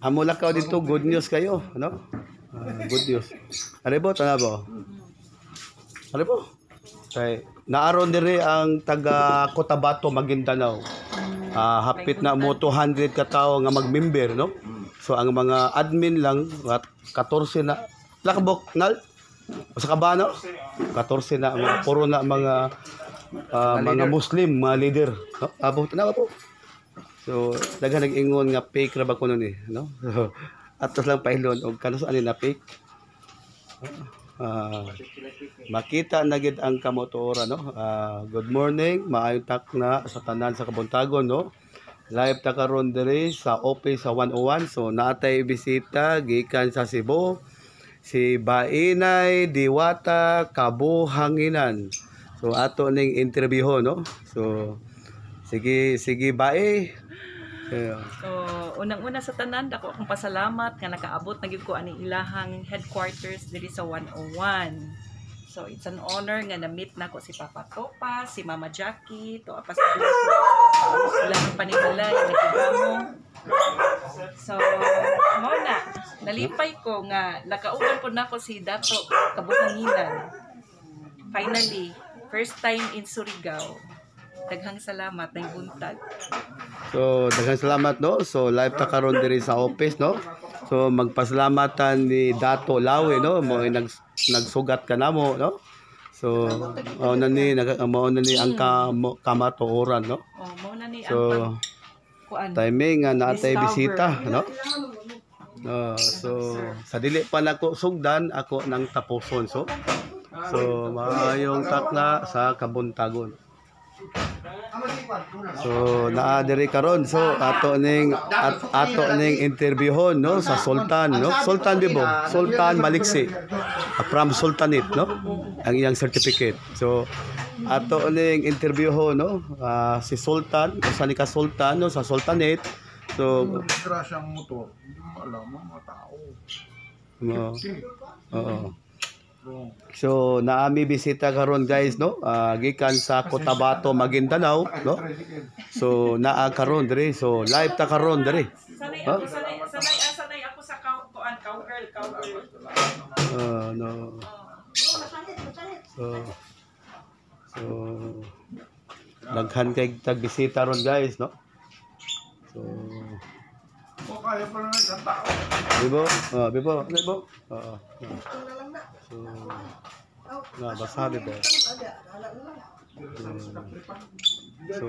Amulakaw dito, good news kayo, no? Good news. Aribo, tanabo. Aribo. Kay naaron diri ang taga Cotabato, Maguindanao. Hapit na mo 200 ka tawo nga mag-member, no? So ang mga admin lang 14 na lakbok nal sa kabano 14 na mga puro na mga Muslim, mga leader, no? Abot na po. So daghan nag-ingon nga fake ra ba kuno ni, no? So atos lang pailon og kanus ani na fake. Makita na gid ang kamotora, no? Good morning, maayong takna sa tanan sa Kabuntagon, no? Live ta karon diri sa office sa 101. So naatay bisita gikan sa Cebu, si Bainay Diwata Kabuhanginan. So ato ning interview, no? So sige Bae. So unang-una sa tanan dako akong pasalamat nga nakaabot na gyud ko ani ilahang headquarters diri sa 101. So it's an honor nga na-meet nako si Papa Topa, si Mama Jackie, to apas ilang panibalay nakigamo. So mo na nalipay ko nga nakauban po nako si Dato Kabuhanginan. Finally, first time in Surigao. Daghang salamat ng buntag. So daghang salamat, no? So live ta karon diri sa office, no? So magpasalamatan ni Dato Lawi, no? Mo nagsugat ka namo, no? So mao na ni ang kamatuoran, no? Oh, mao na ni ang timing nga naatay bisita, no? So sa dili pa nako sugdan ako nang tapuson. So maayong takna sa Kabuntagon. So naa diri karon, so ato ning interviewon, no, sa Sultan, no? Sultan Bibo, Sultan Maliksi from Sultanate, no? Ang iyang certificate. So ato ning interviewon, no? Si Sultan, usa ni ka Sultan, no, sa Sultanate. So grasyang mo to, alam mo mga tao. Oo. So naami bisita karon, guys, no? Gikan sa Cotabato, Maguindanao, no? So naa karon diri, so live ta karon diri. Sanay ako sa cowgirl. No. So daghan kay tagbisita ron, guys, no? So kaya pa lang isang tao. Bibo. So basabi ba? So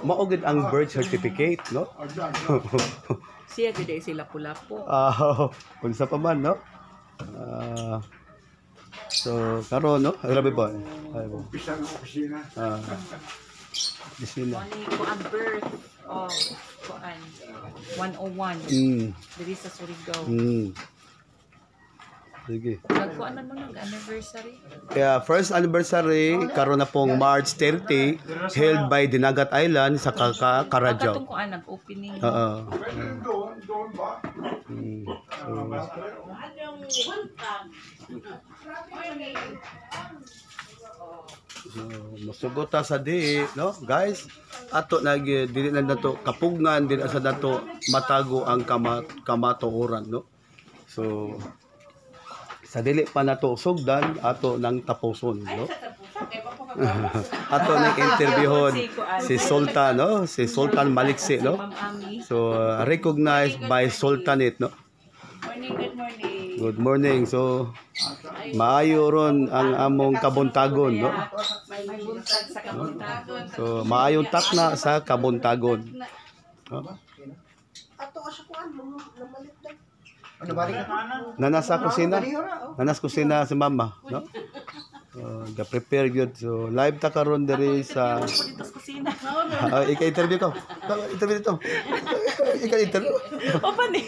maugid ang birth certificate, no? Siya gid sila pulapo. Unsa pa man, no? So karon, no? Grabe ba? Pisang opisina. Bisina. Mani ko ang birth of 101. Diri sa Surigao. Sige. Nagkuan man mo nag-anniversary. Kaya first anniversary karon na pong March 30 held by Dinagat Island sa Carajao. Katong kuan nag-opening. Doon ba? So masugota sa di, no, guys? Ato dili na nato kapugngan, dili sa nato matago ang kamatuoran, no? So sa dili pa nato sugdan ato nang tapuson, no? Ato ning interviewon si Sultan, no? Si Sultan Maliksi, no? So recognized by Sultanate, no? Good morning. So maayo ron ang among Kabuntagon, no? So maayong takna sa Kabuntagon. Ato sa kuan mo namalit lang. Ano balik ka? Nanas kusina si mama, no? Prepare good. So live ta karon diri sa ika-interview ko. Interview dito. Ika-interview. Opa ni.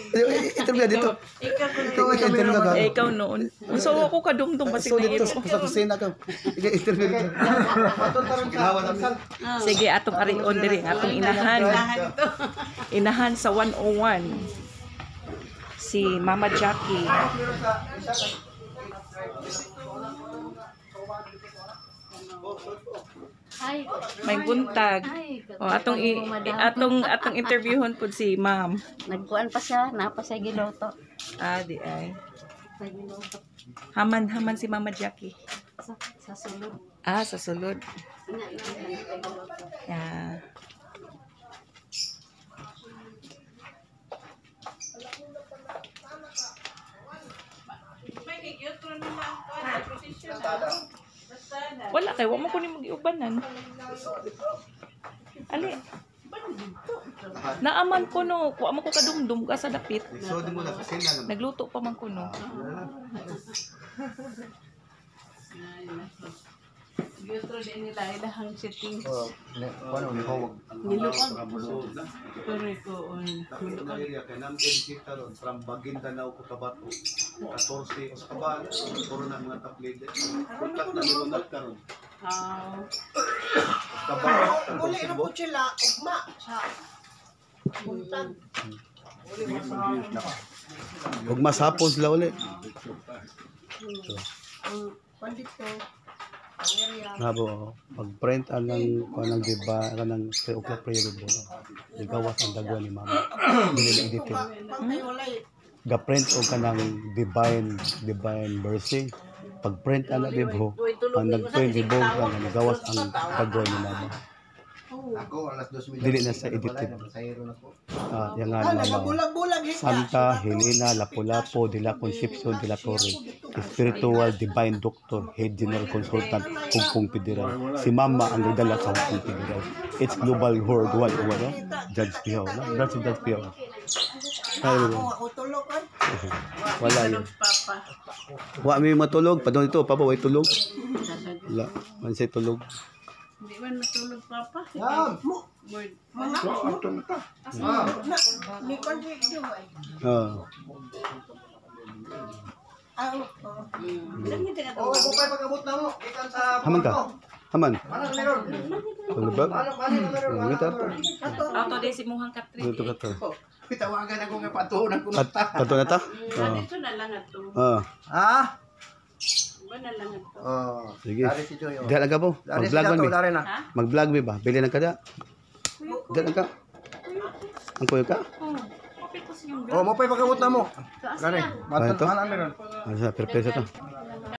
Interview dito. Ika-interview ka. Ikaw noon. So ako kadungdong basig na imo. Sa kusina ko. Ika-interview dito. Sige, atong arion diri atong inahan. Inahan sa 101. Si Mama Jackie. Hi. May buntag. Hi. O atong interviewon pud si Ma'am. Nagkuan pa siya, napa siya giloto. Di ay. Sa giloto. Haman si Mama Jackie. Sa sulod. Sa sulod. Ina na giloto. Yeah. Wala kay wa mo kunin mag-iubanan. Ali. Naaman ko no, kuha mo ko kadumdum ka sa dapit. So, di mo na kasi na Nagluto pa man ko no. Giyotro din nila ilahang setting. Paano ni Howard? Nilukog. Kore ko on. kay nam kita ron from Maguindanao Cotabato 14 sa kaban puro na mga top leader kontak na ni Ronald karon Cotabato Uli na po sila, ugma sa buntag. ug masapon sila uli Ang pandito, nabo pag-print anang kanang diba kanang okay prayer mo igawas ang dagwa ni mama dili edited pangay walay. ga-print og kanang divine mercy pag-print ana bibho ang nag-print bibho ang gawas ang dagwa ni mama Ako, alas 2 dili na sa edited yang nga mama Nagabulag-bulag hika. Santa Helena Lapu-Lapu de la Concepcion de la Torre, Spiritual Divine Doctor, Head General Consultant, Hugpong Federal. Si Mama ang nagdala sa Hugpong Federal. It's global worldwide. Wala? Judge Pihaw. Judge Pihaw. Ako tulog ay. Wala yun. Wa may matulog. Padong ito, Papa, way tulog. Wala. Man say tulog. Hindi man matulog papa. Mga Ito na ta. ni konflikto ay. Oo, bukay pag-abot na mo. Ikan sa... Haman ka? Haman? Ano ka meron? Tulog ba? Ano ka meron? Ano ka to? Auto day si Muhang Katri. Ito ka to. Pitawagan ako nga patuhunan ko na ta. Kato na ta? Dito na lang ato. Ha? Ba na lang ato. Oo. Sige. Dari si Joy. Diyan ka po. Mag-vlog man mi. Dari na. Mag-vlog mi ba? Bili ng kada. Diyan ka. Ang kuyo ka? Oh, mo pa pag-abot na mo. Dari. Ano to? Manan meron. Ano sa perpesa to?